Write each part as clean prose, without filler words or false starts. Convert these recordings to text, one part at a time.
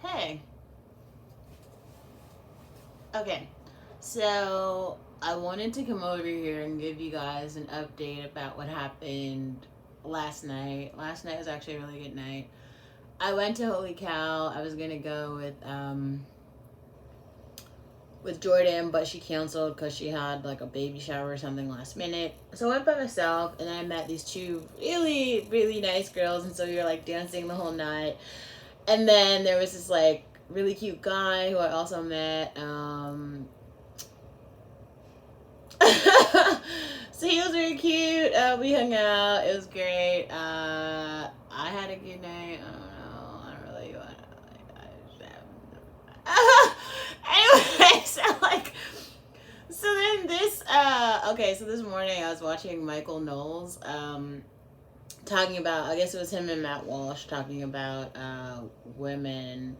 Hey. Okay. So I wanted to come over here and give you guys an update about what happened last night. Last night was actually a really good night. I went to Holy Cow. I was gonna go with Jordan, but she canceled because she had like a baby shower or something last minute. So I went by myself, and I met these two really, really nice girls, and so we were like dancing the whole night. And then there was this like really cute guy who I also met. So he was very cute. We hung out. It was great. I had a good night. I don't know. I don't really want to. Anyway, so then okay, so this morning I was watching Michael Knowles, talking about, I guess it was him and Matt Walsh talking about, women.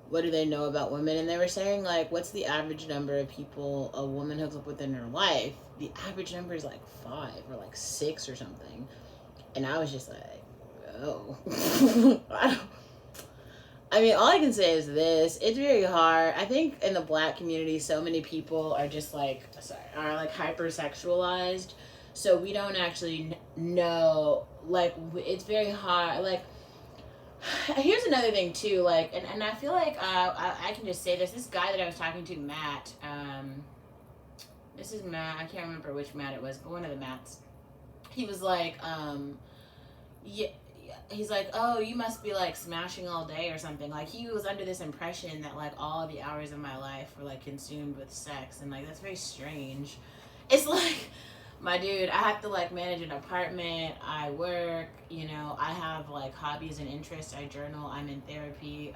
What do they know about women? And they were saying, like, what's the average number of people a woman hooks up with in her life? The average number is like 5 or like 6 or something. And I was just like, oh. I mean, all I can say is this: it's very hard. I think in the black community, so many people are just like, are like hypersexualized. So we don't actually know, like, it's very hard. Like, here's another thing too, like, and I feel like I can just say this guy that I was talking to, Matt, this is Matt, I can't remember which Matt it was, but one of the Matts, he was like, yeah, he's like, oh, you must be like smashing all day or something. Like, he was under this impression that like all the hours of my life were like consumed with sex, and like that's very strange. It's like, my dude, I have to like manage an apartment, I work, I have like hobbies and interests, I journal, I'm in therapy.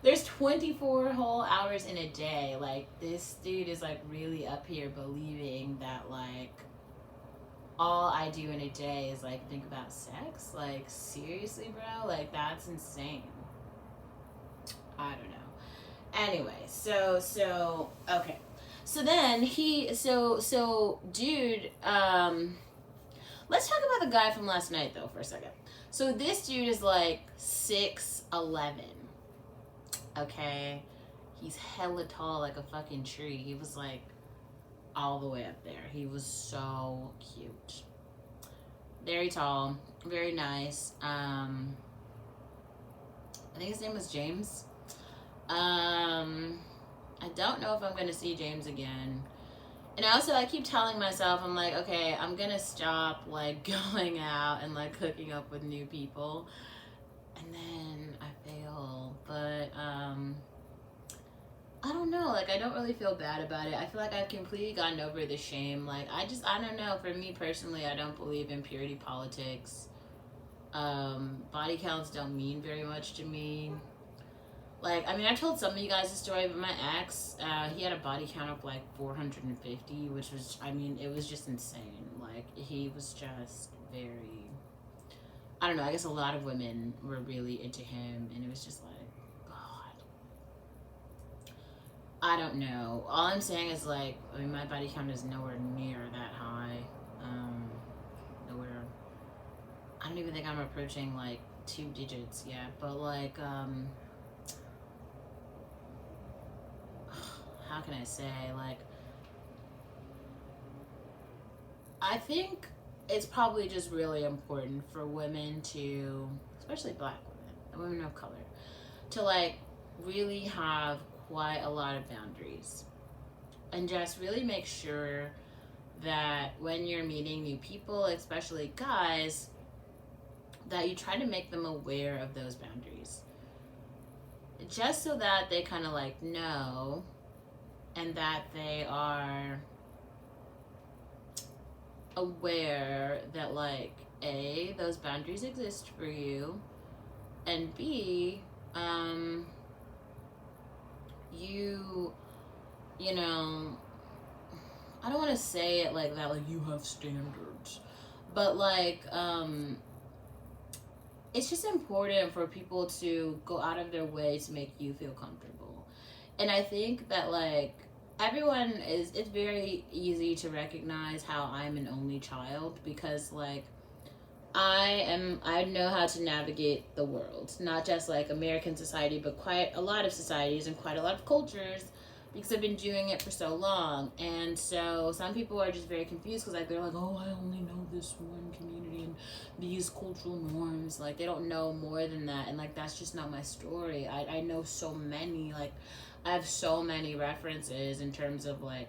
There's 24 whole hours in a day. Like, this dude is like really up here believing that like all I do in a day is like think about sex. Like, seriously, bro? Like, that's insane. I don't know. Anyway, so okay. So then dude, let's talk about the guy from last night though for a second. So this dude is like 6'11". Okay? He's hella tall, like a fucking tree. He was like all the way up there. He was so cute. Very tall, very nice. I think his name was James. I don't know if I'm gonna see James again. And also, I keep telling myself, I'm like, okay, I'm gonna stop like going out and like hooking up with new people, and then I fail. But I don't know. Like, I don't really feel bad about it. I feel like I've completely gotten over the shame. Like, I don't know. For me personally, I don't believe in purity politics. Body counts don't mean very much to me. Like, I mean, I told some of you guys the story, but my ex, he had a body count of like 450, which was, I mean, it was just insane. Like, he was just very, I don't know, I guess a lot of women were really into him, and it was just like, God. I don't know. All I'm saying is, like, I mean, my body count is nowhere near that high. Nowhere. I don't even think I'm approaching, like, 2 digits yet, but, like, how can I say, like, I think it's probably just really important for women to, especially black women and women of color, to like really have quite a lot of boundaries and just really make sure that when you're meeting new people, especially guys, that you try to make them aware of those boundaries, just so that they kind of like know, and that they are aware that, like, A, those boundaries exist for you, and B, you, you know, I don't want to say it like that, like, you have standards, but like, it's just important for people to go out of their way to make you feel comfortable. And I think that, like, it's very easy to recognize how I'm an only child, because, like, I know how to navigate the world, not just like American society, but quite a lot of societies and quite a lot of cultures, because I've been doing it for so long. And so some people are just very confused because like they're like, oh, I only know this one community and these cultural norms. Like they don't know more than that, and like that's just not my story. I know so many, like I have so many references in terms of like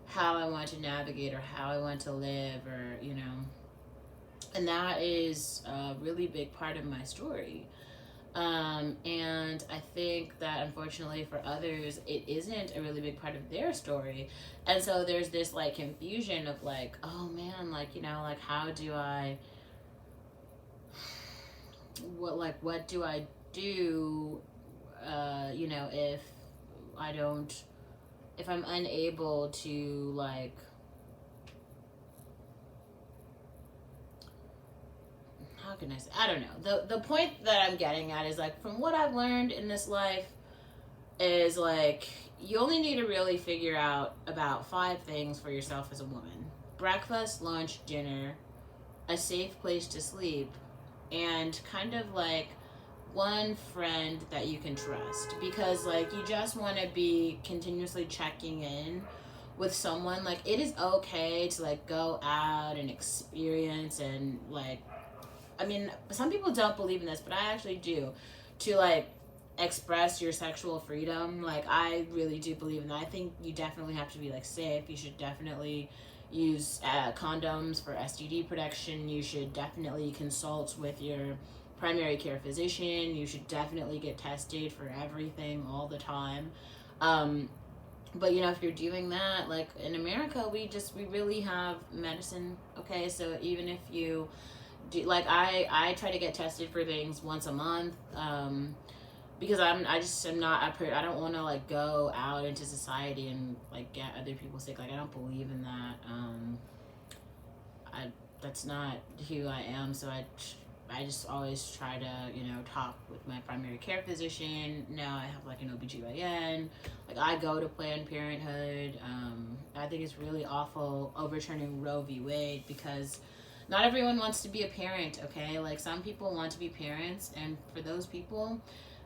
how I want to navigate or how I want to live, or you know. And that is a really big part of my story. And I think that unfortunately for others, it isn't a really big part of their story. And so there's this like confusion of like, oh man, like, you know, like how do I, what do I do, you know, if I don't, if I'm unable to like, how can I say? I don't know. The point that I'm getting at is like from what I've learned in this life is like you only need to really figure out about 5 things for yourself as a woman: breakfast, lunch, dinner, a safe place to sleep, and kind of like one friend that you can trust. Because like you just want to be continuously checking in with someone. Like it is okay to like go out and experience and like, I mean, some people don't believe in this, but I actually do. To like express your sexual freedom, like I really do believe in that. I think you definitely have to be like safe. You should definitely use condoms for STD protection. You should definitely consult with your primary care physician. You should definitely get tested for everything all the time. But you know, if you're doing that, like in America, we really have medicine. Okay, so even if you do, like I try to get tested for things once a month, because I'm not I don't want to like go out into society and like get other people sick. Like I don't believe in that. I That's not who I am. So I just always try to, you know, talk with my primary care physician. Now I have like an OBGYN. Like I go to Planned Parenthood. I think it's really awful overturning Roe v. Wade, because not everyone wants to be a parent, okay? Like some people want to be parents, and for those people,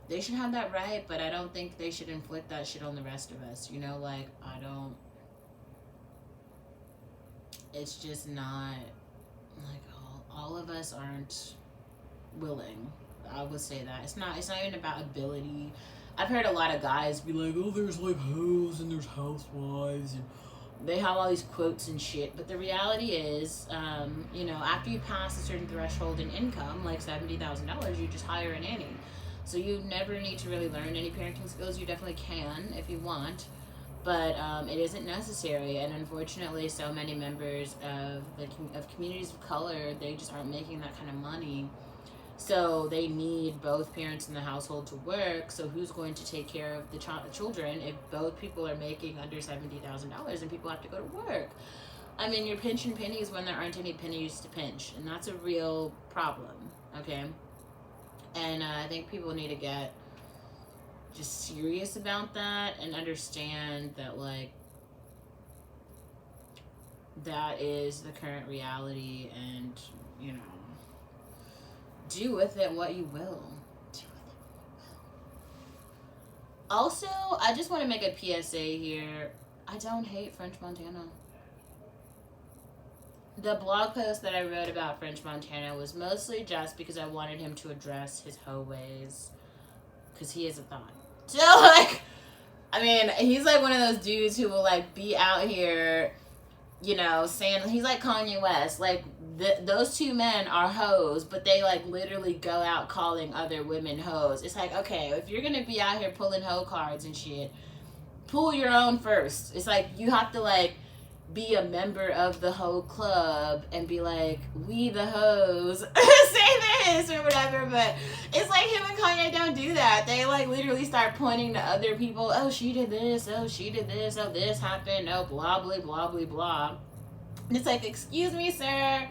they should have that right, but I don't think they should inflict that shit on the rest of us, you know? Like I don't, it's just not, like all of us aren't willing. I would say that it's not even about ability. I've heard a lot of guys be like, oh, there's like hoes and there's housewives, and they have all these quotes and shit. But the reality is, you know, after you pass a certain threshold in income, like $70,000, you just hire a nanny. So you never need to really learn any parenting skills. You definitely can if you want, but it isn't necessary. And unfortunately, so many members of communities of color, they just aren't making that kind of money. So they need both parents in the household to work. So who's going to take care of the children if both people are making under $70,000 and people have to go to work? I mean, you're pinching pennies when there aren't any pennies to pinch, and that's a real problem. Okay, and I think people need to get just serious about that and understand that like that is the current reality, and you know, do with it what you will. Also, I just want to make a PSA here. I don't hate French Montana. The blog post that I wrote about French Montana was mostly just because I wanted him to address his hoe ways, because he is a thought. So, like, I mean, he's like one of those dudes who will, like, be out here, you know, saying, he's like Kanye West. Like, those two men are hoes, but they, like, literally go out calling other women hoes. It's like, okay, if you're gonna be out here pulling hoe cards and shit, pull your own first. It's like, you have to, like, be a member of the hoe club and be like, we the hoes say this or whatever. But it's like him and Kanye don't do that. They like literally start pointing to other people. Oh, she did this. Oh, she did this. Oh, this happened. Oh, blah blah blah blah blah. And it's like, excuse me sir,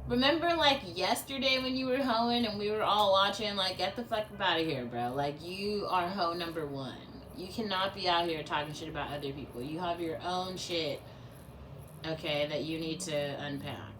remember like yesterday when you were hoeing and we were all watching? Like, get the fuck up out of here, bro. Like, you are hoe number one. You cannot be out here talking shit about other people. You have your own shit, okay, that you need to unpack.